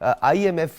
IMF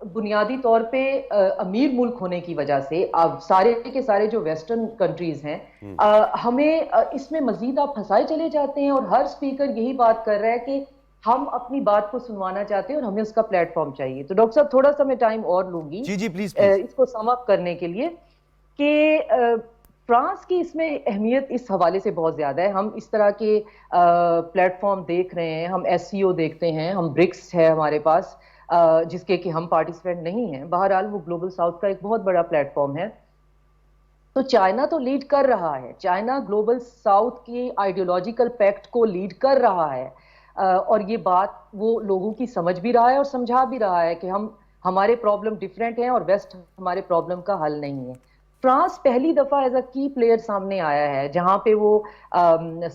بنیادی طور پہ امیر ملک ہونے کی وجہ سے اب سارے کے سارے جو ویسٹرن کنٹریز ہیں ہمیں اس میں مزید آپ پھنسائے چلے جاتے ہیں، اور ہر سپیکر یہی بات کر رہا ہے کہ ہم اپنی بات کو سنوانا چاہتے ہیں اور ہمیں اس کا پلیٹ فارم چاہیے. تو ڈاکٹر صاحب تھوڑا سا میں ٹائم اور لوں گی جی پلیز پلیز. اس کو سم اپ کرنے کے لیے کہ فرانس کی اس میں اہمیت اس حوالے سے بہت زیادہ ہے. ہم اس طرح کے پلیٹ فارم دیکھ رہے ہیں، ہم ایس سی او دیکھتے ہیں، ہم برکس ہے ہمارے پاس جس کے کہ ہم پارٹیسپینٹ نہیں ہیں. بہرحال وہ گلوبل ساؤتھ کا ایک بہت بڑا پلیٹ فارم ہے. تو چائنا تو لیڈ کر رہا ہے، چائنا گلوبل ساؤتھ کی آئیڈیولوجیکل پیکٹ کو لیڈ کر رہا ہے، اور یہ بات وہ لوگوں کی سمجھ بھی رہا ہے اور سمجھا بھی رہا ہے کہ ہمارے پرابلم ڈیفرنٹ ہیں اور ویسٹ ہمارے پرابلم کا حل نہیں ہے. فرانس پہلی دفعہ ایز اے کی پلیئر سامنے آیا ہے، جہاں پہ وہ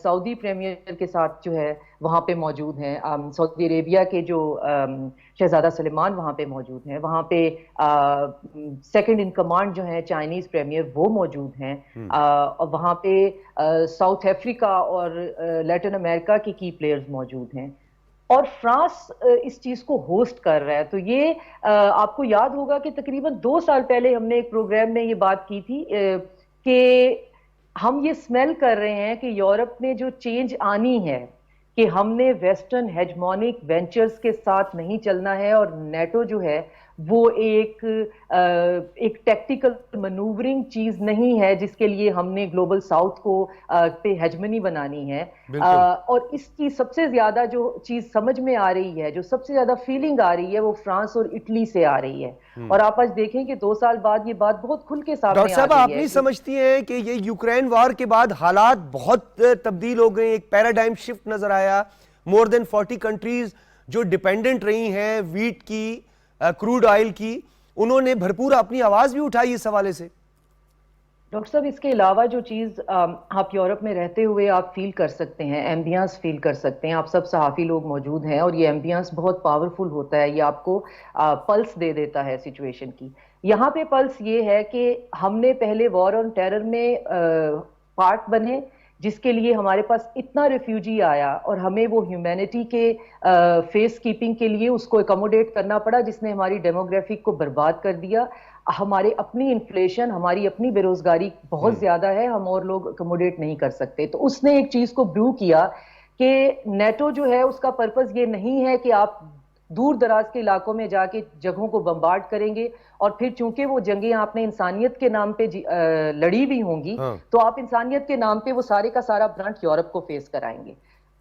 سعودی پریمیئر کے ساتھ جو ہے وہاں پہ موجود ہیں، سعودی عربیہ کے جو شہزادہ سلیمان وہاں پہ موجود ہیں، وہاں پہ سیکنڈ ان کمانڈ جو ہیں چائنیز پریمیئر وہ موجود ہیں، اور وہاں پہ ساؤتھ افریقہ اور لیٹن امریکہ کی پلیئرز موجود ہیں، اور فرانس اس چیز کو ہوسٹ کر رہا ہے. تو یہ آپ کو یاد ہوگا کہ تقریباً 2 سال پہلے ہم نے ایک پروگرام میں یہ بات کی تھی کہ ہم یہ سمیل کر رہے ہیں کہ یورپ میں جو چینج آنی ہے کہ ہم نے ویسٹرن ہیجمونک وینچرز کے ساتھ نہیں چلنا ہے، اور نیٹو جو ہے وہ ایک ٹیکٹیکل منوورنگ چیز نہیں ہے جس کے لیے ہم نے گلوبل ساؤتھ کو پہ ہیجمنی بنانی ہے. اور اس کی سب سے زیادہ جو چیز سمجھ میں آ رہی ہے، جو سب سے زیادہ فیلنگ آ رہی ہے، وہ فرانس اور اٹلی سے آ رہی ہے. اور آپ آج دیکھیں کہ 2 سال بعد یہ بات بہت کھل کے سامنے آ رہی ہے. ڈاکٹر صاحب آپ نہیں سمجھتی ہیں کہ یہ یوکرین وار کے بعد حالات بہت تبدیل ہو گئے، ایک پیراڈائم شفٹ نظر آیا؟ مور دین 40 کنٹریز جو ڈیپینڈنٹ رہی ہیں ویٹ کی، کروڈ آئل کی، انہوں نے بھرپور اپنی آواز بھی اٹھائی اس حوالے سے. ڈاکٹر صاحب اس کے علاوہ جو چیز آپ یورپ میں رہتے ہوئے آپ فیل کر سکتے ہیں، ایمبیانس فیل کر سکتے ہیں، آپ سب صحافی لوگ موجود ہیں، اور یہ ایمبیانس بہت پاورفل ہوتا ہے، یہ آپ کو پلس دے دیتا ہے سچویشن کی. یہاں پہ پلس یہ ہے کہ ہم نے پہلے وار آن ٹیرر میں پارٹ بنے، جس کے لیے ہمارے پاس اتنا ریفیوجی آیا، اور ہمیں وہ ہیومینٹی کے فیس کیپنگ کے لیے اس کو اکوموڈیٹ کرنا پڑا، جس نے ہماری ڈیموگرافک کو برباد کر دیا. ہمارے اپنی انفلیشن، ہماری اپنی بے روزگاری بہت زیادہ ہے، ہم اور لوگ اکوموڈیٹ نہیں کر سکتے. تو اس نے ایک چیز کو برو کیا کہ نیٹو جو ہے اس کا پرپز یہ نہیں ہے کہ آپ دور دراز کے علاقوں میں جا کے جگہوں کو بمبارڈ کریں گے، اور پھر چونکہ وہ جنگیں آپ نے انسانیت کے نام پہ لڑی بھی ہوں گی تو آپ انسانیت کے نام پہ وہ سارے کا سارا برنٹ یورپ کو فیس کرائیں گے.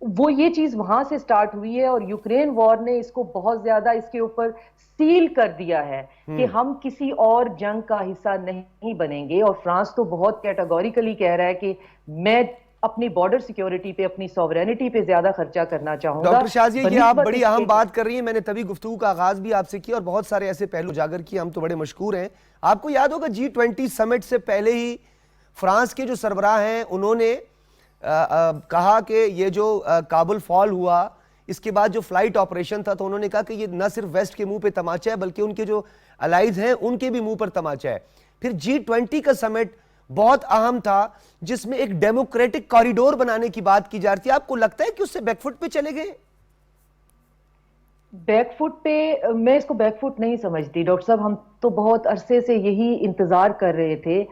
وہ یہ چیز وہاں سے سٹارٹ ہوئی ہے، اور یوکرین وار نے اس کو بہت زیادہ اس کے اوپر سیل کر دیا ہے کہ ہم کسی اور جنگ کا حصہ نہیں بنیں گے. اور فرانس تو بہت کیٹیگوریکلی کہہ رہا ہے کہ میں اپنی بارڈر سیکیورٹی پہ، اپنی سوورینٹی پہ زیادہ خرچہ کرنا چاہوں گا. ڈاکٹر شازیہ یہ آپ بڑی اہم بات کر رہی ہیں، میں نے تبھی گفتگو کا آغاز بھی آپ سے کیا اور بہت سارے ایسے پہلو اجاگر کیے، ہم تو بڑے مشکور ہیں. آپ کو یاد ہوگا G20 سمٹ سے پہلے ہی فرانس کے جو سربراہ ہیں انہوں نے کہا کہ یہ جو کابل فال ہوا اس کے بعد جو فلائٹ آپریشن تھا، تو انہوں نے کہا کہ یہ نہ صرف ویسٹ کے منہ پہ تماچا ہے بلکہ ان کے جو الائیز ہیں ان کے بھی منہ پر تماچا ہے. پھر G20 کا سمٹ بہت اہم تھا جس میں ایک ڈیموکریٹک کوریڈور بنانے کی بات کی جا رہی تھی. آپ کو لگتا ہے کہ اس سے بیک فٹ پہ چلے گئے؟ بیک فٹ پہ میں اس کو بیک فٹ نہیں سمجھتی ڈاکٹر صاحب. ہم تو بہت عرصے سے یہی انتظار کر رہے تھے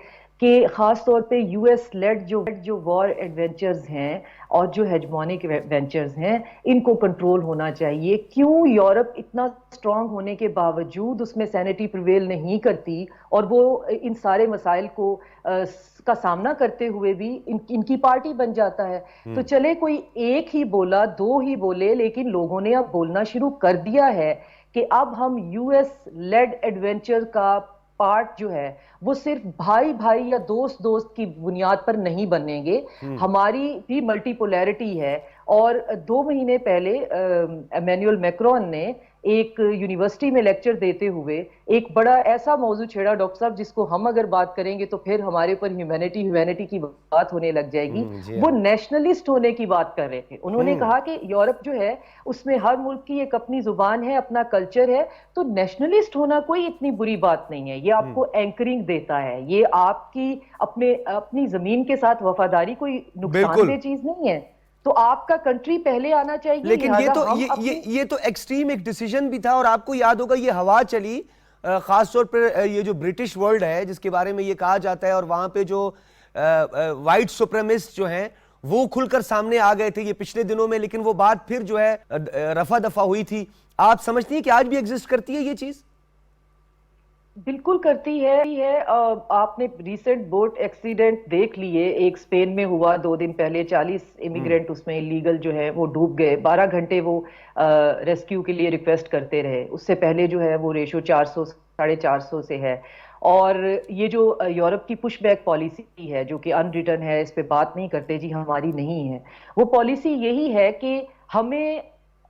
کہ خاص طور پہ یو ایس لیڈ جو وار ایڈونچرز ہیں اور جو ہیجمونک وینچرز ہیں ان کو کنٹرول ہونا چاہیے. کیوں یورپ اتنا سٹرونگ ہونے کے باوجود اس میں سینٹی پریویل نہیں کرتی، اور وہ ان سارے مسائل کو کا سامنا کرتے ہوئے بھی ان کی پارٹی بن جاتا ہے. تو چلے کوئی ایک ہی بولا، 2 ہی بولے، لیکن لوگوں نے اب بولنا شروع کر دیا ہے کہ اب ہم یو ایس لیڈ ایڈونچر کا پارٹ جو ہے وہ صرف بھائی بھائی یا دوست دوست کی بنیاد پر نہیں بنیں گے. ہماری بھی ملٹی پولیرٹی ہے. اور 2 مہینے پہلے ایمینوئل میکرون نے ایک یونیورسٹی میں لیکچر دیتے ہوئے ایک بڑا ایسا موضوع چھیڑا ڈاکٹر صاحب جس کو ہم اگر بات کریں گے تو پھر ہمارے پر ہیومینٹی کی بات ہونے لگ جائے گی. وہ نیشنلسٹ ہونے کی بات کر رہے تھے. انہوں نے کہا کہ یورپ جو ہے اس میں ہر ملک کی ایک اپنی زبان ہے، اپنا کلچر ہے، تو نیشنلسٹ ہونا کوئی اتنی بری بات نہیں ہے. یہ آپ کو اینکرنگ دیتا ہے، یہ آپ کی اپنی زمین کے ساتھ وفاداری کوئی نقصان دہ چیز نہیں ہے. تو آپ کا کنٹری پہلے آنا چاہیے. لیکن یہ تو ایکسٹریم ایک ڈیسیژن بھی تھا، اور آپ کو یاد ہوگا یہ ہوا چلی خاص طور پر یہ جو برٹش ورلڈ ہے جس کے بارے میں یہ کہا جاتا ہے، اور وہاں پہ جو وائٹ سپریمسٹ جو ہیں وہ کھل کر سامنے آ گئے تھے یہ پچھلے دنوں میں، لیکن وہ بات پھر جو ہے رفع دفع ہوئی تھی. آپ سمجھتی ہیں کہ آج بھی ایگزسٹ کرتی ہے یہ چیز؟ بالکل کرتی ہے. آپ نے ریسنٹ بوٹ ایکسیڈنٹ دیکھ لیے، ایک اسپین میں ہوا 2 دن پہلے، 40 امیگرینٹ اس میں لیگل جو ہے وہ ڈوب گئے. 12 گھنٹے وہ ریسکیو کے لیے ریکویسٹ کرتے رہے. اس سے پہلے جو ہے وہ ریشو 400 450 سے ہے. اور یہ جو یورپ کی پش بیک پالیسی ہے جو کہ ان ریٹرن ہے، اس پہ بات نہیں کرتے جی، ہماری نہیں ہے. وہ پالیسی یہی ہے کہ ہمیں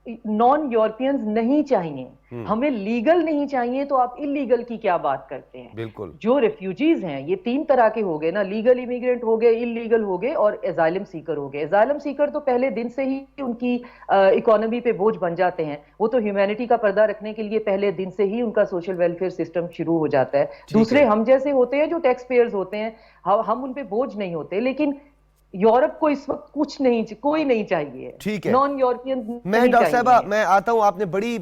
نان یورپینز نہیں چاہیے، ہمیں لیگل نہیں چاہیے، تو آپ اللیگل کی کیا بات کرتے ہیں؟ بالکل. جو ریفیوجیز ہیں یہ 3 طرح کے ہو گئے نا، لیگل امیگرینٹ ہو گئے، اللیگل ہو گئے، اور ایزائلم سیکر ہو گئے. ایزائلم سیکر تو پہلے دن سے ہی ان کی اکانومی پہ بوجھ بن جاتے ہیں. وہ تو ہیومینٹی کا پردہ رکھنے کے لیے پہلے دن سے ہی ان کا سوشل ویلفیئر سسٹم شروع ہو جاتا ہے. دوسرے ہم جیسے ہوتے ہیں جو ٹیکس پیئرز ہوتے ہیں، ہم ان پہ بوجھ نہیں ہوتے. لیکن یورپ کو اس وقت کچھ نہیں، کوئی نہیں چاہیے. ٹھیک ہے، نان یورپین میں ڈاکٹر صاحبہ میں آتا ہوں. آپ نے بڑی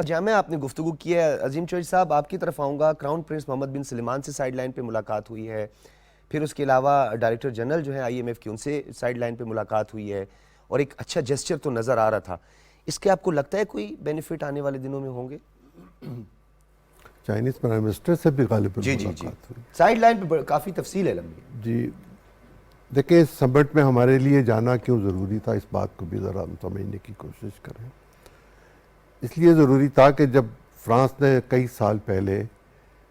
جامع آپ نے گفتگو کی ہے. عظیم چوہدری صاحب آپ کی طرف آؤں گا. کراؤن پرنس محمد بن سلمان سے سائیڈ لائن پہ ملاقات ہوئی ہے، پھر اس کے علاوہ ڈائریکٹر جنرل جو ہے IMF کی، ان سے سائیڈ لائن پہ ملاقات ہوئی ہے، اور ایک اچھا جسچر تو نظر آ رہا تھا. اس کے آپ کو لگتا ہے کوئی بینیفٹ آنے والے دنوں میں ہوں گے؟ چائنیز پرائم منسٹر سے بھی غالباً ملاقات ہوئی. سائیڈ لائن پہ کافی تفصیل ہے لمبی. جی دیکھیں، اس سمٹ میں ہمارے لیے جانا کیوں ضروری تھا، اس بات کو بھی ذرا ہم سمجھنے کی کوشش کریں. اس لیے ضروری تھا کہ جب فرانس نے کئی سال پہلے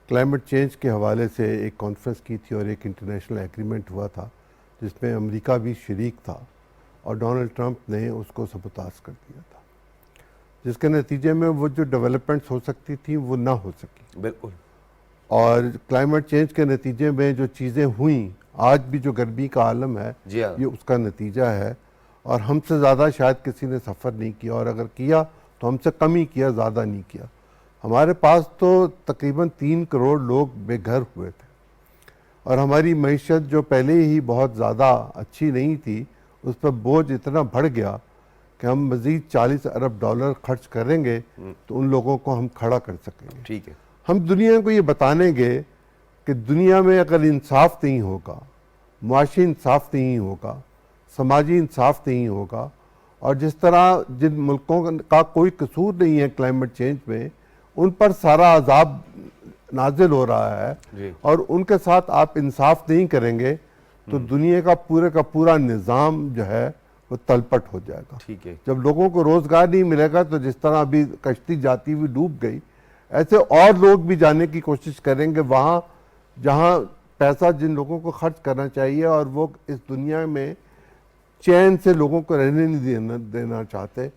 کلائمیٹ چینج کے حوالے سے ایک کانفرنس کی تھی اور ایک انٹرنیشنل ایگریمنٹ ہوا تھا جس میں امریکہ بھی شریک تھا، اور ڈونلڈ ٹرمپ نے اس کو سبوتاژ کر دیا تھا، جس کے نتیجے میں وہ جو ڈیولپمنٹس ہو سکتی تھیں وہ نہ ہو سکی. بالکل. اور کلائمیٹ چینج کے نتیجے میں جو چیزیں ہوئیں، آج بھی جو گرمی کا عالم ہے یہ اس کا نتیجہ ہے. اور ہم سے زیادہ شاید کسی نے سفر نہیں کیا، اور اگر کیا تو ہم سے کم ہی کیا، زیادہ نہیں کیا. ہمارے پاس تو تقریباً 3 کروڑ لوگ بے گھر ہوئے تھے، اور ہماری معیشت جو پہلے ہی بہت زیادہ اچھی نہیں تھی، اس پر بوجھ اتنا بڑھ گیا کہ ہم مزید $40 ارب خرچ کریں گے تو ان لوگوں کو ہم کھڑا کر سکیں گے. ٹھیک ہے. ہم دنیا کو یہ بتانے گے کہ دنیا میں اگر انصاف نہیں ہوگا، معاشی انصاف نہیں ہوگا، سماجی انصاف نہیں ہوگا، اور جس طرح جن ملکوں کا کوئی قصور نہیں ہے کلائمیٹ چینج میں، ان پر سارا عذاب نازل ہو رہا ہے، اور ان کے ساتھ آپ انصاف نہیں کریں گے تو دنیا کا پورا نظام جو ہے وہ تلپٹ ہو جائے گا. ٹھیک ہے. جب لوگوں کو روزگار نہیں ملے گا تو جس طرح ابھی کشتی جاتی ہوئی ڈوب گئی، ایسے اور لوگ بھی جانے کی کوشش کریں گے وہاں جہاں پیسہ جن لوگوں کو خرچ کرنا چاہیے، اور وہ اس دنیا میں چین سے لوگوں کو رہنے نہیں دینا چاہتے،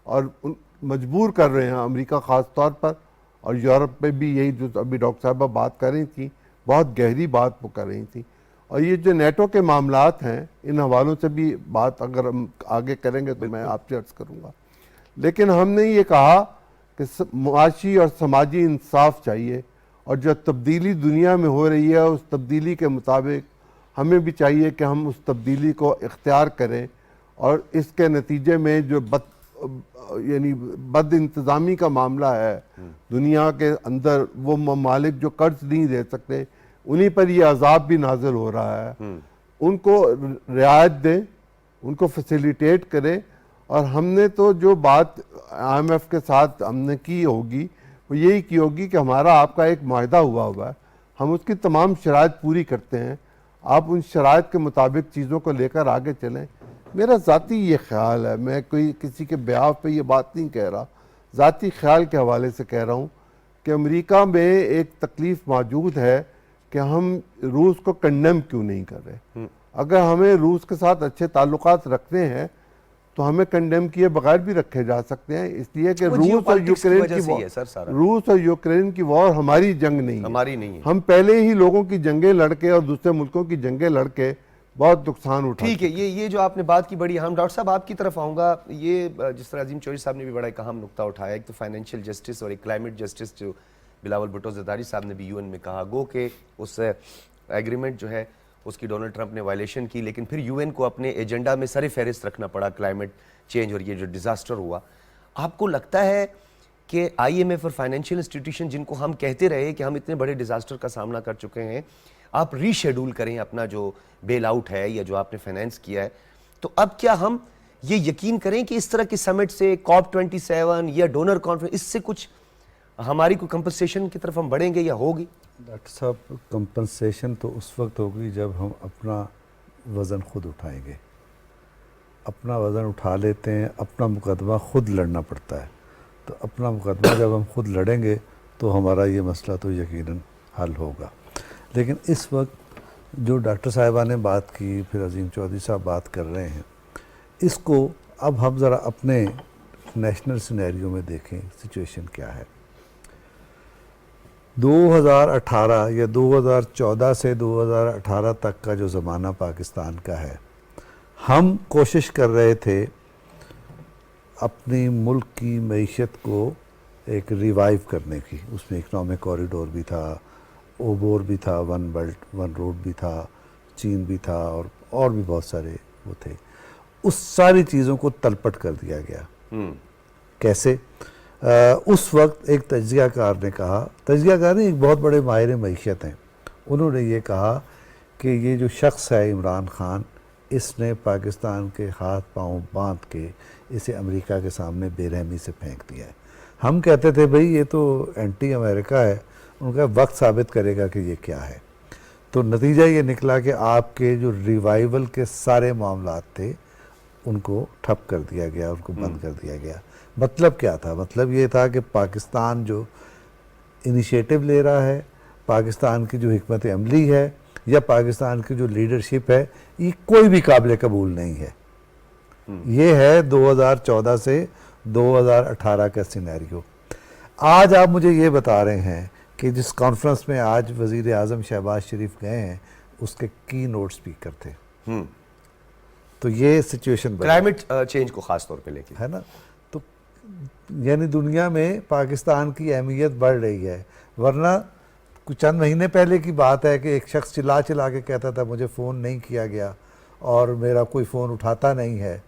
اور مجبور کر رہے ہیں امریکہ خاص طور پر، اور یورپ میں بھی یہی جو ابھی ڈاکٹر صاحبہ بات کر رہی تھیں، بہت گہری بات وہ کر رہی تھیں. اور یہ جو نیٹو کے معاملات ہیں، ان حوالوں سے بھی بات اگر ہم آگے کریں گے تو میں آپ سے عرض کروں گا. لیکن ہم نے یہ کہا کہ معاشی اور سماجی انصاف چاہیے، اور جو تبدیلی دنیا میں ہو رہی ہے اس تبدیلی کے مطابق ہمیں بھی چاہیے کہ ہم اس تبدیلی کو اختیار کریں. اور اس کے نتیجے میں جو بد انتظامی کا معاملہ ہے دنیا کے اندر، وہ ممالک جو قرض نہیں دے سکتے انہی پر یہ عذاب بھی نازل ہو رہا ہے، ان کو رعایت دیں، ان کو فیسیلیٹیٹ کریں. اور ہم نے تو جو بات IMF کے ساتھ ہم نے کی ہوگی وہ یہی کی ہوگی کہ ہمارا آپ کا ایک معاہدہ ہوا ہے، ہم اس کی تمام شرائط پوری کرتے ہیں، آپ ان شرائط کے مطابق چیزوں کو لے کر آگے چلیں. میرا ذاتی یہ خیال ہے، میں کوئی کسی کے بیاف پہ یہ بات نہیں کہہ رہا، ذاتی خیال کے حوالے سے کہہ رہا ہوں کہ امریکہ میں ایک تکلیف موجود ہے کہ ہم روس کو کنڈیم کیوں نہیں کر رہے. اگر ہمیں روس کے ساتھ اچھے تعلقات رکھنے ہیں تو ہمیں کنڈیم کیے بغیر بھی رکھے جا سکتے ہیں، اس لیے کہ روس اور یوکرین کی وار ہماری جنگ نہیں ہے. ہم پہلے ہی لوگوں کی جنگیں لڑ کے اور دوسرے ملکوں کی جنگیں لڑ کے بہت نقصان اٹھا. ٹھیک ہے. یہ جو آپ نے بات کی بڑی اہم. ڈاکٹر صاحب آپ کی طرف آؤں گا. یہ جس طرح عظیم چوہدری صاحب نے بھی بڑا ایک اہم نقطہ اٹھایا، ایک تو فائنینشیل جسٹس اور ایک کلائمیٹ جسٹس، جو بلاول بھٹو زرداری صاحب نے بھی UN میں کہا. گو کہ اس ایگریمنٹ جو ہے اس کی ڈونلڈ ٹرمپ نے وائلیشن کی، لیکن پھر UN کو اپنے ایجنڈا میں سر فہرست رکھنا پڑا کلائمیٹ چینج اور یہ جو ڈیزاسٹر ہوا. آپ کو لگتا ہے کہ آئی ایم ایف اور فائنینشیل انسٹیٹیوشن جن کو ہم کہتے رہے کہ ہم اتنے بڑے ڈیزاسٹر کا سامنا کر چکے ہیں، آپ ری شیڈول کریں اپنا جو بیل آؤٹ ہے یا جو آپ نے فائنینس کیا ہے، تو اب کیا ہم یہ یقین کریں کہ اس طرح کی سمٹ سے COP27 یا ڈونر کانفرنس اس سے کچھ ہماری کوئی کمپنسیشن کی طرف ہم بڑھیں گے یا ہوگی؟ ڈاکٹر صاحب کمپنسیشن تو اس وقت ہوگی جب ہم اپنا وزن خود اٹھائیں گے. اپنا وزن اٹھا لیتے ہیں، اپنا مقدمہ خود لڑنا پڑتا ہے، تو اپنا مقدمہ جب ہم خود لڑیں گے تو ہمارا یہ مسئلہ تو یقیناً حل ہوگا. لیکن اس وقت جو ڈاکٹر صاحبہ نے بات کی، پھر عظیم چودھری صاحب بات کر رہے ہیں، اس کو اب ہم ذرا اپنے نیشنل سینیریو میں دیکھیں سچویشن کیا ہے. 2018 یا 2014 سے 2018 تک کا جو زمانہ پاکستان کا ہے، ہم کوشش کر رہے تھے اپنی ملک کی معیشت کو ایک ریوائیو کرنے کی. اس میں اکنامک کوریڈور بھی تھا، اوبور بھی تھا، ون بیلٹ ون روڈ بھی تھا، چین بھی تھا، اور بھی بہت سارے وہ تھے. اس ساری چیزوں کو تلپٹ کر دیا گیا. کیسے؟ اس وقت ایک تجزیہ کار نے کہا، تجزیہ کار نہیں، ایک بہت بڑے ماہر معیشت ہیں، انہوں نے یہ کہا کہ یہ جو شخص ہے عمران خان، اس نے پاکستان کے ہاتھ پاؤں باندھ کے اسے امریکہ کے سامنے بے رحمی سے پھینک دیا ہے. ہم کہتے تھے بھئی یہ تو اینٹی امریکہ ہے. ان کا وقت ثابت کرے گا کہ یہ کیا ہے. تو نتیجہ یہ نکلا کہ آپ کے جو ریوائیول کے سارے معاملات تھے ان کو ٹھپ کر دیا گیا، ان کو بند کر دیا گیا. مطلب کیا تھا؟ مطلب یہ تھا کہ پاکستان جو انیشیٹو لے رہا ہے، پاکستان کی جو حکمت عملی ہے یا پاکستان کی جو لیڈرشپ ہے، یہ کوئی بھی قابل قبول نہیں ہے. یہ ہے 2014 سے 2018 کا سینیریو. آج آپ مجھے یہ بتا رہے ہیں کہ جس کانفرنس میں آج وزیر اعظم شہباز شریف گئے ہیں، اس کے کی نوٹ سپیکر تھے. تو یہ سچویشن کلائمیٹ چینج کو خاص طور پہ لے کے ہے نا. تو یعنی دنیا میں پاکستان کی اہمیت بڑھ رہی ہے. ورنہ کچھ چند مہینے پہلے کی بات ہے کہ ایک شخص چلا کے کہتا تھا مجھے فون نہیں کیا گیا اور میرا کوئی فون اٹھاتا نہیں ہے.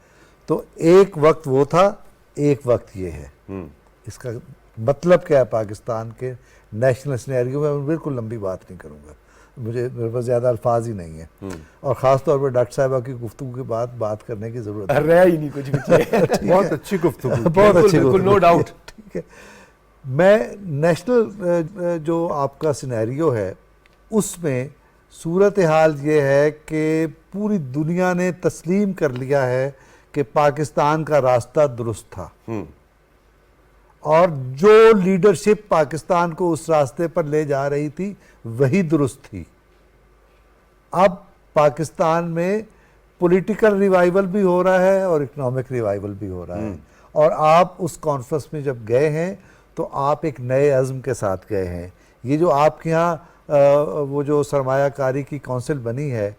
تو ایک وقت وہ تھا، ایک وقت یہ ہے. اس کا مطلب کیا ہے پاکستان کے نیشنل سینیریو میں؟ میں بالکل لمبی بات نہیں کروں گا، میرے پاس زیادہ الفاظ ہی نہیں ہیں، اور خاص طور پہ ڈاکٹر صاحبہ کی گفتگو کے بعد بات کرنے کی ضرورت ہے. رہا ہی نہیں کچھ بھی. بہت اچھی گفتگو. بہت اچھی بالکل نو ڈاؤٹ. ٹھیک ہے. میں نیشنل جو آپ کا سینیریو ہے اس میں صورتحال یہ ہے کہ پوری دنیا نے تسلیم کر لیا ہے کہ پاکستان کا راستہ درست تھا، اور جو لیڈرشپ پاکستان کو اس راستے پر لے جا رہی تھی وہی درست تھی. اب پاکستان میں پولیٹیکل ریوائیول بھی ہو رہا ہے اور اکنامک ریوائیول بھی ہو رہا ہے. اور آپ اس کانفرنس میں جب گئے ہیں تو آپ ایک نئے عزم کے ساتھ گئے ہیں. یہ جو آپ کے ہاں وہ جو سرمایہ کاری کی کونسل بنی ہے،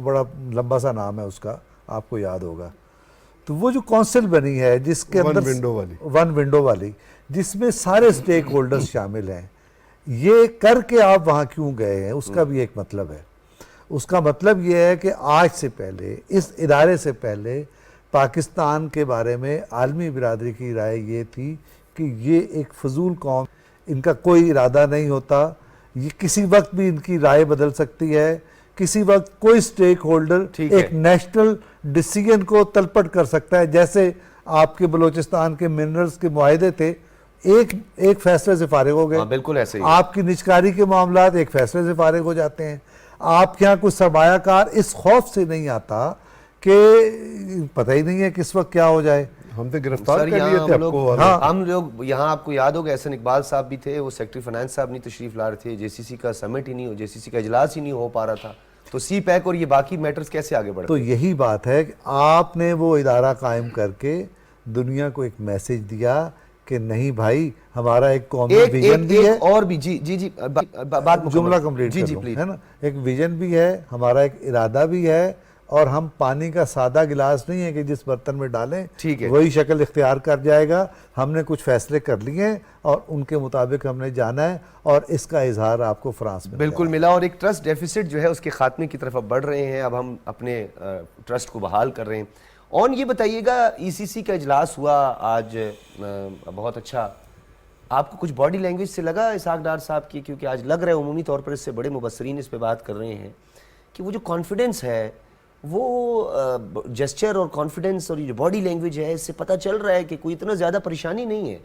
بڑا لمبا سا نام ہے اس کا، آپ کو یاد ہوگا. تو وہ جو کونسل بنی ہے جس کے اندر ون ونڈو والی، جس میں سارے سٹیک ہولڈرز شامل ہیں، یہ کر کے آپ وہاں کیوں گئے ہیں؟ اس کا بھی ایک مطلب ہے. اس کا مطلب یہ ہے کہ آج سے پہلے، اس ادارے سے پہلے، پاکستان کے بارے میں عالمی برادری کی رائے یہ تھی کہ یہ ایک فضول قوم، ان کا کوئی ارادہ نہیں ہوتا، یہ کسی وقت بھی ان کی رائے بدل سکتی ہے، کسی وقت کوئی سٹیک ہولڈر ایک نیشنل ڈیسیژن کو تلپٹ کر سکتا ہے. جیسے آپ کے بلوچستان کے منرلز کے معاہدے تھے، ایک فیصلے سے فارغ ہو گئے. بالکل ایسے ہی. آپ کی نجکاری کے معاملات ایک فیصلے سے فارغ ہو جاتے ہیں. آپ کے یہاں کوئی سرمایہ کار اس خوف سے نہیں آتا کہ پتہ ہی نہیں ہے کس وقت کیا ہو جائے. ہم تو گرفتار کر لیے تھے آپ کو. ہم لوگ یہاں، آپ کو یاد ہوگا احسن اقبال صاحب بھی تھے، وہ سیکٹری فائنانس صاحب نہیں تشریف لا رہے تھے، JCC کا سمٹ ہی نہیں ہو، JCC کا اجلاس ہی نہیں ہو پا رہا تھا. تو سی پیک اور یہ باقی میٹرز کیسے آگے بڑھتے؟ تو یہی بات ہے کہ آپ نے وہ ادارہ قائم کر کے دنیا کو ایک میسج دیا کہ نہیں بھائی، ہمارا ایک قومی ویژن بھی ہے. اور بھی جی بات جملہ کمپلیٹ کر لوں، ہے نا. ایک ویژن بھی ہے، ہمارا ایک ارادہ بھی ہے، اور ہم پانی کا سادہ گلاس نہیں ہے کہ جس برتن میں ڈالیں وہی شکل اختیار کر جائے گا. ہم نے کچھ فیصلے کر لیے ہیں اور ان کے مطابق ہم نے جانا ہے، اور اس کا اظہار آپ کو فرانس میں بالکل ملا. اور ایک ٹرسٹ ڈیفیسٹ جو ہے اس کے خاتمے کی طرف اب بڑھ رہے ہیں. اب ہم اپنے ٹرسٹ کو بحال کر رہے ہیں. اور یہ بتائیے گا ECC کا اجلاس ہوا آج بہت اچھا، آپ کو کچھ باڈی لینگویج سے لگا اسحاق ڈار صاحب کی؟ کیونکہ آج لگ رہا ہے عمومی طور پر اس سے بڑے مبصرین اس پہ بات کر رہے ہیں کہ وہ جو کانفیڈنس ہے وہ جسچر اور کانفیڈنس اور یہ جو باڈی لینگویج ہے اس سے پتہ چل رہا ہے کہ کوئی اتنا زیادہ پریشانی نہیں ہے.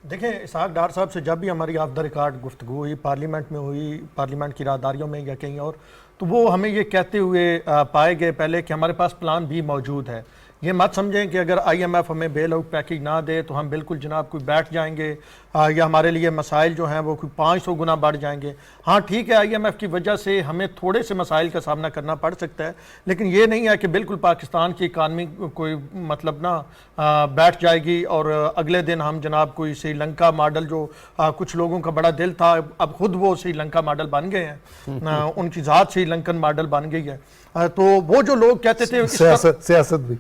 دیکھیں اسحاق ڈار صاحب سے جب بھی ہماری آف دا ریکارڈ گفتگو ہوئی، پارلیمنٹ میں ہوئی، پارلیمنٹ کی راہداریوں میں یا کہیں اور، تو وہ ہمیں یہ کہتے ہوئے پائے گئے پہلے کہ ہمارے پاس پلان بھی موجود ہے. یہ مت سمجھیں کہ اگر IMF ہمیں بیل آؤٹ پیکیج نہ دے تو ہم بالکل جناب کوئی بیٹھ جائیں گے یا ہمارے لیے مسائل جو ہیں وہ کوئی 500 گنا بڑھ جائیں گے. ہاں ٹھیک ہے IMF کی وجہ سے ہمیں تھوڑے سے مسائل کا سامنا کرنا پڑ سکتا ہے، لیکن یہ نہیں ہے کہ بالکل پاکستان کی اکانومی کوئی مطلب نہ بیٹھ جائے گی اور اگلے دن ہم جناب کوئی سری لنکا ماڈل جو کچھ لوگوں کا بڑا دل تھا اب خود وہ سری لنکا ماڈل بن گئے ہیں، ان کی ذات سری لنکن ماڈل بن گئی ہے. تو وہ جو لوگ کہتے تھے سیاست بھی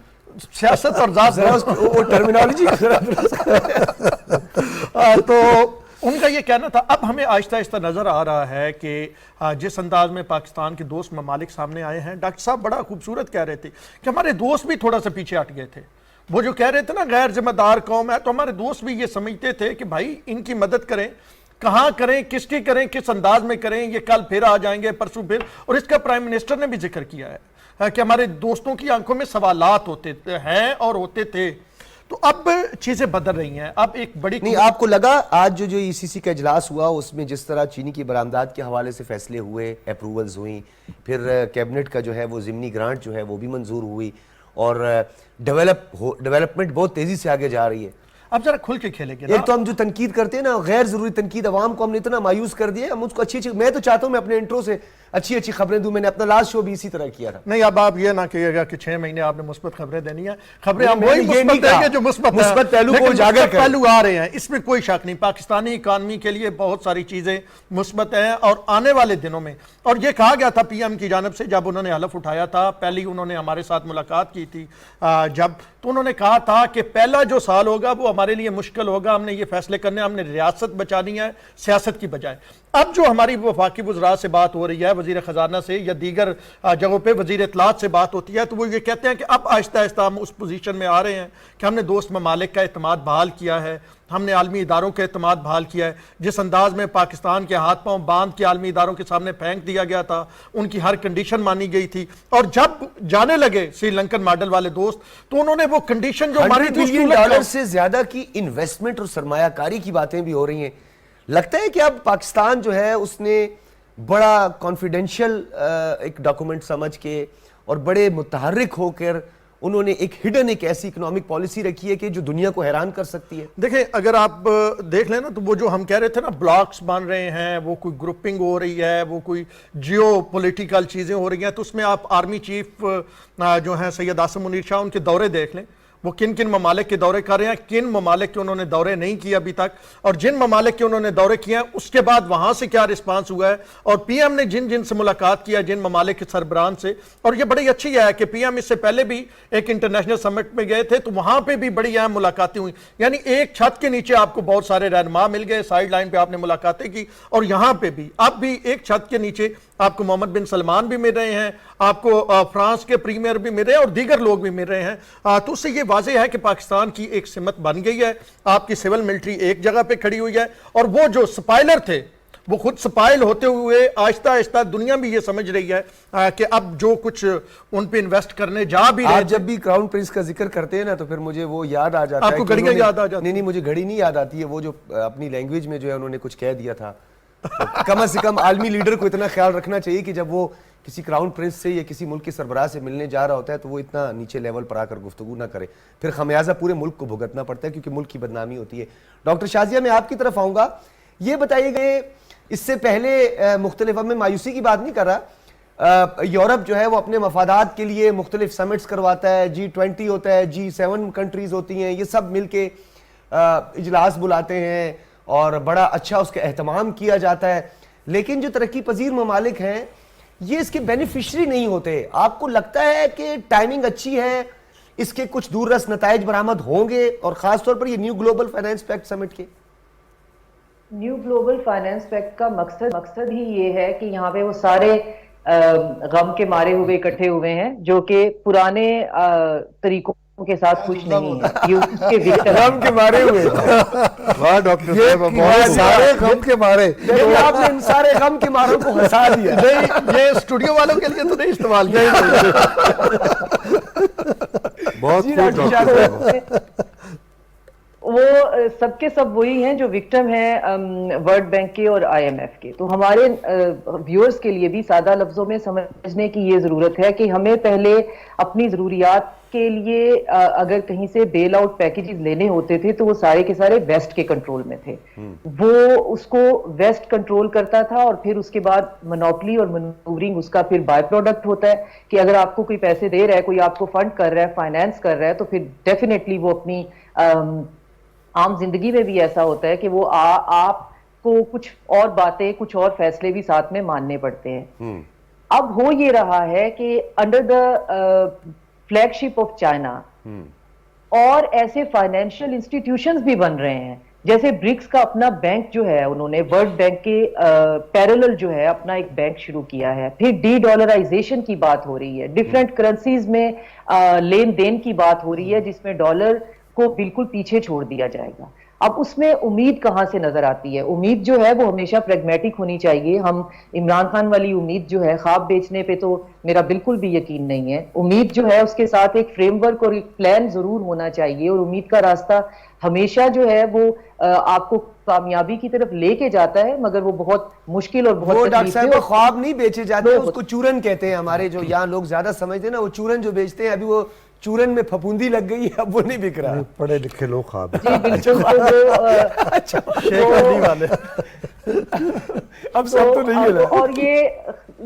سیاست اور ذات وہ ٹرمینالوجی تو ان کا یہ کہنا تھا. اب ہمیں آہستہ آہستہ نظر آ رہا ہے کہ جس انداز میں پاکستان کے دوست ممالک سامنے آئے ہیں، ڈاکٹر صاحب بڑا خوبصورت کہہ رہے تھے کہ ہمارے دوست بھی تھوڑا سا پیچھے ہٹ گئے تھے. وہ جو کہہ رہے تھے نا غیر ذمہ دار قوم ہے، تو ہمارے دوست بھی یہ سمجھتے تھے کہ بھائی ان کی مدد کریں، کہاں کریں، کس کی کریں، کس انداز میں کریں، یہ کل پھر آ جائیں گے، پرسوں پھر. اور اس کا پرائم منسٹر نے بھی ذکر کیا ہے کہ ہمارے دوستوں کی آنکھوں میں سوالات ہوتے ہیں اور ہوتے تھے. تو اب چیزیں بدل رہی ہیں. اب ایک بڑی نہیں، آپ کو لگا آج جو ECC کا اجلاس ہوا اس میں جس طرح چینی کی برآمدات کے حوالے سے فیصلے ہوئے، اپروولز ہوئیں، پھر کیبنٹ کا جو ہے وہ ضمنی گرانٹ جو ہے وہ بھی منظور ہوئی اور ڈیولپمنٹ بہت تیزی سے آگے جا رہی ہے. اب ذرا کھل کے کھیلیں گے. ایک تو ہم جو تنقید کرتے ہیں نا، غیر ضروری تنقید، عوام کو ہم نے اتنا مایوس کر دیا. ہم اس کو اچھی میں تو چاہتا ہوں میں اپنے انٹرو سے اچھی خبریں دوں. میں نے اپنا لاسٹ شو بھی اسی طرح کیا تھا. نہیں، اب آپ یہ نہ کہیے گا کہ 6 مہینے آپ نے مثبت خبریں دینی ہیں. خبریں ہم وہی مثبت دیں گے جو مثبت پہلو کو اجاگر کریں. پہلو آ رہے ہیں، اس میں کوئی شک نہیں. پاکستانی اکانومی کے لیے بہت ساری چیزیں مثبت ہیں اور آنے والے دنوں میں. اور یہ کہا گیا تھا PM کی جانب سے جب انہوں نے حلف اٹھایا تھا، پہلی انہوں نے ہمارے ساتھ ملاقات کی تھی جب، تو انہوں نے کہا تھا کہ پہلا جو سال ہوگا وہ ہمارے لیے مشکل ہوگا. ہم نے یہ فیصلے کرنے، ہم نے ریاست بچانی ہے سیاست کی بجائے. اب جو ہماری وفاقی وزراء سے بات ہو رہی ہے، وزیر خزانہ سے یا دیگر جگہوں پہ وزیر اطلاعات سے بات ہوتی ہے، تو وہ یہ کہتے ہیں کہ اب آہستہ آہستہ ہم اس پوزیشن میں آ رہے ہیں کہ ہم نے دوست ممالک کا اعتماد بحال کیا ہے، ہم نے عالمی اداروں کے اعتماد بحال کیا ہے. جس انداز میں پاکستان کے ہاتھ پاؤں باندھ کے عالمی اداروں کے سامنے پھینک دیا گیا تھا، ان کی ہر کنڈیشن مانی گئی تھی، اور جب جانے لگے سری لنکن ماڈل والے دوست تو انہوں نے وہ کنڈیشن جو ہماری $100 بلین سے زیادہ کی انویسٹمنٹ اور سرمایہ کاری کی باتیں بھی ہو رہی ہیں. لگتا ہے کہ اب پاکستان جو ہے اس نے بڑا کانفیڈینشیل ایک ڈاکومنٹ سمجھ کے اور بڑے متحرک ہو کر انہوں نے ایک ہڈن ایک ایسی اکنامک پالیسی رکھی ہے کہ جو دنیا کو حیران کر سکتی ہے. دیکھیں اگر آپ دیکھ لیں نا تو وہ جو ہم کہہ رہے تھے نا بلاکس بن رہے ہیں، وہ کوئی گروپنگ ہو رہی ہے، وہ کوئی جیو پولیٹیکل چیزیں ہو رہی ہیں، تو اس میں آپ آرمی چیف جو ہیں سید عاصم منیر شاہ، ان کے دورے دیکھ لیں. وہ کن کن ممالک کے دورے کر رہے ہیں، کن ممالک کے انہوں نے دورے نہیں کیے ابھی تک، اور جن ممالک کے انہوں نے دورے کیے ہیں اس کے بعد وہاں سے کیا رسپانس ہوا ہے، اور PM نے جن سے ملاقات کیا جن ممالک کے سربراہان سے. اور یہ بڑی اچھی ہے کہ PM اس سے پہلے بھی ایک انٹرنیشنل سمٹ میں گئے تھے تو وہاں پہ بھی بڑی اہم ملاقاتیں ہوئی. یعنی ایک چھت کے نیچے آپ کو بہت سارے رہنما مل گئے، سائیڈ لائن پہ آپ نے ملاقاتیں کی، اور یہاں پہ بھی اب بھی ایک چھت کے نیچے آپ کو محمد بن سلمان بھی مل رہے ہیں، آپ کو فرانس کے پریمیئر بھی مل رہے ہیں اور دیگر لوگ بھی مل رہے ہیں. تو اس سے یہ واضح ہے کہ پاکستان کی ایک سمت بن گئی ہے. آپ کی سول ملٹری ایک جگہ پہ کھڑی ہوئی ہے، اور وہ جو سپائلر تھے وہ خود سپائل ہوتے ہوئے آہستہ آہستہ دنیا بھی یہ سمجھ رہی ہے کہ اب جو کچھ ان پہ انویسٹ کرنے جا بھی رہے. جب بھی کراؤن پرنس کا ذکر کرتے ہیں نا تو پھر مجھے وہ یاد آ جاتا ہے. آپ کو گھڑیاں یاد آ جاتی؟ نہیں، مجھے گھڑی نہیں یاد آتی ہے. وہ جو اپنی لینگویج میں جو ہے انہوں نے کچھ کہہ دیا تھا. کم از کم عالمی لیڈر کو اتنا خیال رکھنا چاہیے کہ جب وہ کسی کراؤن پرنس سے یا کسی ملک کے سربراہ سے ملنے جا رہا ہوتا ہے تو وہ اتنا نیچے لیول پر آ کر گفتگو نہ کرے. پھر خمیازہ پورے ملک کو بھگتنا پڑتا ہے کیونکہ ملک کی بدنامی ہوتی ہے. ڈاکٹر شازیہ میں آپ کی طرف آؤں گا. یہ بتائیے گئے اس سے پہلے مختلف، میں مایوسی کی بات نہیں کر رہا، یورپ جو ہے وہ اپنے مفادات کے لیے مختلف سمٹس کرواتا ہے، G20 ہوتا ہے، G7 کنٹریز ہوتی ہیں، یہ سب مل کے اجلاس بلاتے ہیں اور بڑا اچھا اس کا اہتمام کیا جاتا ہے. لیکن جو ترقی پذیر ممالک ہیں یہ اس کے بینیفیشری نہیں ہوتے. آپ کو لگتا ہے کہ ٹائمنگ اچھی ہے، اس کے کچھ دور رس نتائج برآمد ہوں گے، اور خاص طور پر یہ نیو گلوبل فائنانس پیکٹ سمٹ کے؟ نیو گلوبل فائنانس پیکٹ کا مقصد ہی یہ ہے کہ یہاں پہ وہ سارے غم کے مارے ہوئے اکٹھے ہوئے ہیں جو کہ پرانے طریقوں کے ساتھ خوش نہیں ہے. یہ اس کے وکٹم غم کے مارے ہوئے واہ ڈاکٹر یہ صاحب بہت سارے غم کے مارے. دیکھیے آپ نے ان سارے غم کے ماروں کو ہنسا دیا. نہیں یہ اسٹوڈیو والوں کے لیے تو نہیں استعمال کیا. بہت جی خوب ڈاکٹر ڈاکٹر صاحب. صاحب. وہ سب کے سب وہی ہیں جو وکٹم ہیں ورلڈ بینک کے اور آئی ایم ایف کے. تو ہمارے ویورز کے لیے بھی سادہ لفظوں میں سمجھنے کی یہ ضرورت ہے کہ ہمیں پہلے اپنی ضروریات کے لیے اگر کہیں سے بیل آؤٹ پیکیجز لینے ہوتے تھے تو وہ سارے کے سارے ویسٹ کے کنٹرول میں تھے. وہ اس کو ویسٹ کنٹرول کرتا تھا اور پھر اس کے بعد منوپلی اور منورنگ اس کا پھر بائی پروڈکٹ ہوتا ہے کہ اگر آپ کو کوئی پیسے دے رہا ہے, کوئی آپ کو فنڈ کر رہا ہے, فائنینس کر رہا ہے, تو پھر ڈیفینیٹلی وہ اپنی عام زندگی میں بھی ایسا ہوتا ہے کہ وہ آپ کو کچھ اور باتیں, کچھ اور فیصلے بھی ساتھ میں ماننے پڑتے ہیں. اب ہو یہ رہا ہے کہ under the flag ship of China اور ایسے فائنینشیل انسٹیٹیوشنز بھی بن رہے ہیں, جیسے برکس کا اپنا بینک جو ہے انہوں نے ورلڈ بینک کے پیرالل جو ہے اپنا ایک بینک شروع کیا ہے. پھر ڈی ڈالرائزیشن کی بات ہو رہی ہے, ڈفرینٹ کرنسیز میں لین دین کی بات ہو رہی ہے جس میں ڈالر کو بالکل پیچھے چھوڑ دیا جائے گا. اب اس میں امید کہاں سے نظر آتی ہے؟ امید جو ہے وہ ہمیشہ پریگمیٹک ہونی چاہیے. ہم عمران خان والی امید جو ہے خواب بیچنے پہ تو میرا بالکل بھی یقین نہیں ہے. امید جو ہے اس کے ساتھ ایک فریم ورک اور ایک پلان ضرور ہونا چاہیے, اور امید کا راستہ ہمیشہ جو ہے وہ آپ کو کامیابی کی طرف لے کے جاتا ہے, مگر وہ بہت مشکل اور بہت وہ ڈاکٹر صاحب تکلیفیں. خواب نہیں بیچے جاتے, اس کو چورن کہتے ہیں. ہمارے جو یہاں لوگ زیادہ سمجھتے ہیں نا, وہ چورن جو بیچتے ہیں, ابھی وہ چورن میں پھپوندی لگ گئی ہے, اب وہ نہیں بک رہا. پڑھے لکھے لوگ خواب جی بالکل. شیخ علی والے اب سب تو نہیں ہے نا. اور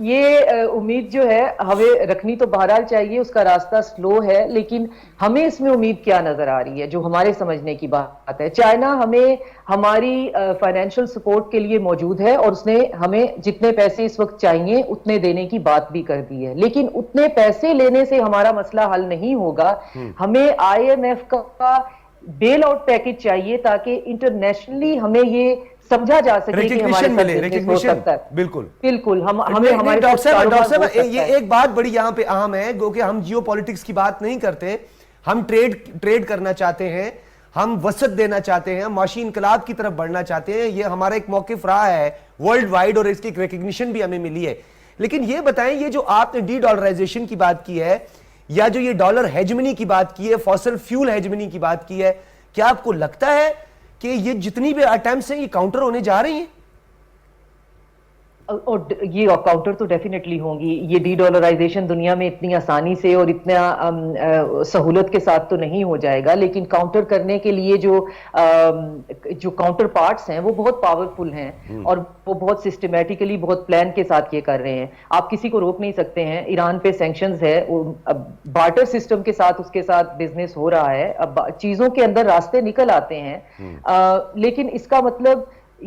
یہ امید جو ہے ہمیں رکھنی تو بہرحال چاہیے, اس کا راستہ سلو ہے, لیکن ہمیں اس میں امید کیا نظر آ رہی ہے جو ہمارے سمجھنے کی بات ہے. چائنا ہمیں ہماری فائنینشیل سپورٹ کے لیے موجود ہے اور اس نے ہمیں جتنے پیسے اس وقت چاہیے اتنے دینے کی بات بھی کر دی ہے, لیکن اتنے پیسے لینے سے ہمارا مسئلہ حل نہیں ہوگا. ہمیں آئی ایم ایف کا بیل آؤٹ پیکج چاہیے تاکہ انٹرنیشنلی ہمیں یہ سمجھا جا سکے کہ ہمارے ریکگنیشن ملے, ساتھ بزنس ہو ریکگنیشن. سکتا ہے. بالکل بالکل ہمیں نہیں, ہمارے ڈاکٹر ساتھ صاحب کاروبار ہو سکتا یہ ہے. ایک بات بڑی یہاں پہ اہم ہے کہ ہم جیو پولیٹکس کی بات نہیں کرتے, ہم ٹریڈ کرنا چاہتے ہیں, ہم وسعت دینا چاہتے ہیں, معاشی انقلاب کی طرف بڑھنا چاہتے ہیں. یہ ہمارا ایک موقف رہا ہے ورلڈ وائڈ اور اس کی ایک ریکگنیشن بھی ہمیں ملی ہے. لیکن یہ بتائیں, یہ جو آپ نے ڈی ڈالرائزیشن کی بات کی ہے یا جو یہ ڈالر ہیجمنی کی بات کی ہے, فاسل فیول ہیجمنی کی بات کی ہے, کیا آپ کو لگتا ہے کہ یہ جتنی بھی اٹیمپٹس ہیں یہ کاؤنٹر ہونے جا رہی ہیں؟ اور یہ کاؤنٹر تو ڈیفینیٹلی ہوں گی. یہ ڈی ڈالرائزیشن دنیا میں اتنی آسانی سے اور اتنا سہولت کے ساتھ تو نہیں ہو جائے گا, لیکن کاؤنٹر کرنے کے لیے جو کاؤنٹر پارٹس ہیں وہ بہت پاورفل ہیں اور وہ بہت سسٹمیٹیکلی بہت پلان کے ساتھ یہ کر رہے ہیں. آپ کسی کو روک نہیں سکتے ہیں. ایران پہ سینکشنز ہے, بارٹر سسٹم کے ساتھ اس کے ساتھ بزنس ہو رہا ہے, اب چیزوں کے اندر راستے نکل آتے ہیں, لیکن اس کا مطلب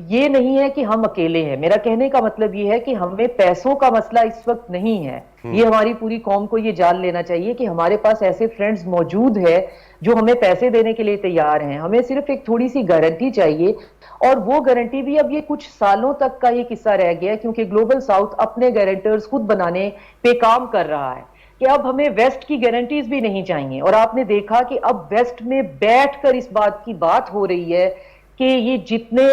یہ نہیں ہے کہ ہم اکیلے ہیں. میرا کہنے کا مطلب یہ ہے کہ ہمیں پیسوں کا مسئلہ اس وقت نہیں ہے. یہ ہماری پوری قوم کو یہ جان لینا چاہیے کہ ہمارے پاس ایسے فرینڈز موجود ہیں جو ہمیں پیسے دینے کے لیے تیار ہیں. ہمیں صرف ایک تھوڑی سی گارنٹی چاہیے, اور وہ گارنٹی بھی اب یہ کچھ سالوں تک کا یہ قصہ رہ گیا ہے کیونکہ گلوبل ساؤتھ اپنے گارنٹرز خود بنانے پہ کام کر رہا ہے کہ اب ہمیں ویسٹ کی گارنٹیز بھی نہیں چاہیے. اور آپ نے دیکھا کہ اب ویسٹ میں بیٹھ کر اس بات کی بات ہو رہی ہے کہ یہ جتنے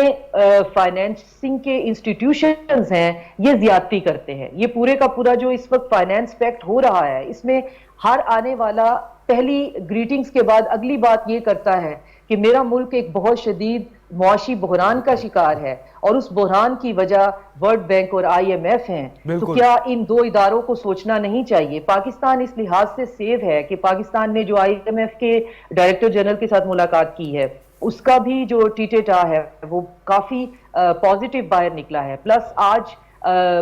فائنینسنگ کے انسٹیٹیوشنز ہیں یہ زیادتی کرتے ہیں. یہ پورے کا پورا جو اس وقت فائنینس پیکٹ ہو رہا ہے, اس میں ہر آنے والا پہلی گریٹنگز کے بعد اگلی بات یہ کرتا ہے کہ میرا ملک ایک بہت شدید معاشی بحران کا شکار ہے اور اس بحران کی وجہ ورلڈ بینک اور آئی ایم ایف ہیں. تو کیا ان دو اداروں کو سوچنا نہیں چاہیے؟ پاکستان اس لحاظ سے سیو ہے کہ پاکستان نے جو آئی ایم ایف کے ڈائریکٹر جنرل کے ساتھ ملاقات کی ہے اس کا بھی جو ٹیٹا ہے وہ کافی پازیٹیو باہر نکلا ہے. پلس آج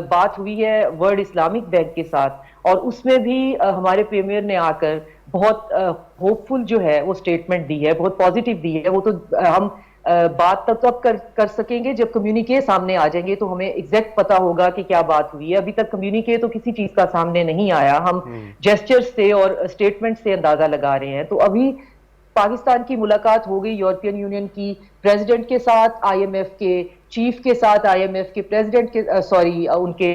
بات ہوئی ہے ورلڈ اسلامک بینک کے ساتھ, اور اس میں بھی ہمارے پریمیئر نے آ کر بہت ہوپ فل جو ہے وہ سٹیٹمنٹ دی ہے, بہت پازیٹیو دی ہے. وہ تو ہم بات تب کر سکیں گے جب کمیونیکے سامنے آ جائیں گے تو ہمیں ایگزیکٹ پتا ہوگا کہ کیا بات ہوئی ہے. ابھی تک کمیونیکے تو کسی چیز کا سامنے نہیں آیا, ہم جیسچر سے اور اسٹیٹمنٹ سے اندازہ لگا رہے ہیں. تو ابھی پاکستان کی ملاقات ہو گئی یورپین یونین کی پریزیڈنٹ کے ساتھ, آئی ایم ایف کے چیف کے ساتھ, آئی ایم ایف کے پریزیڈنٹ کے ان کے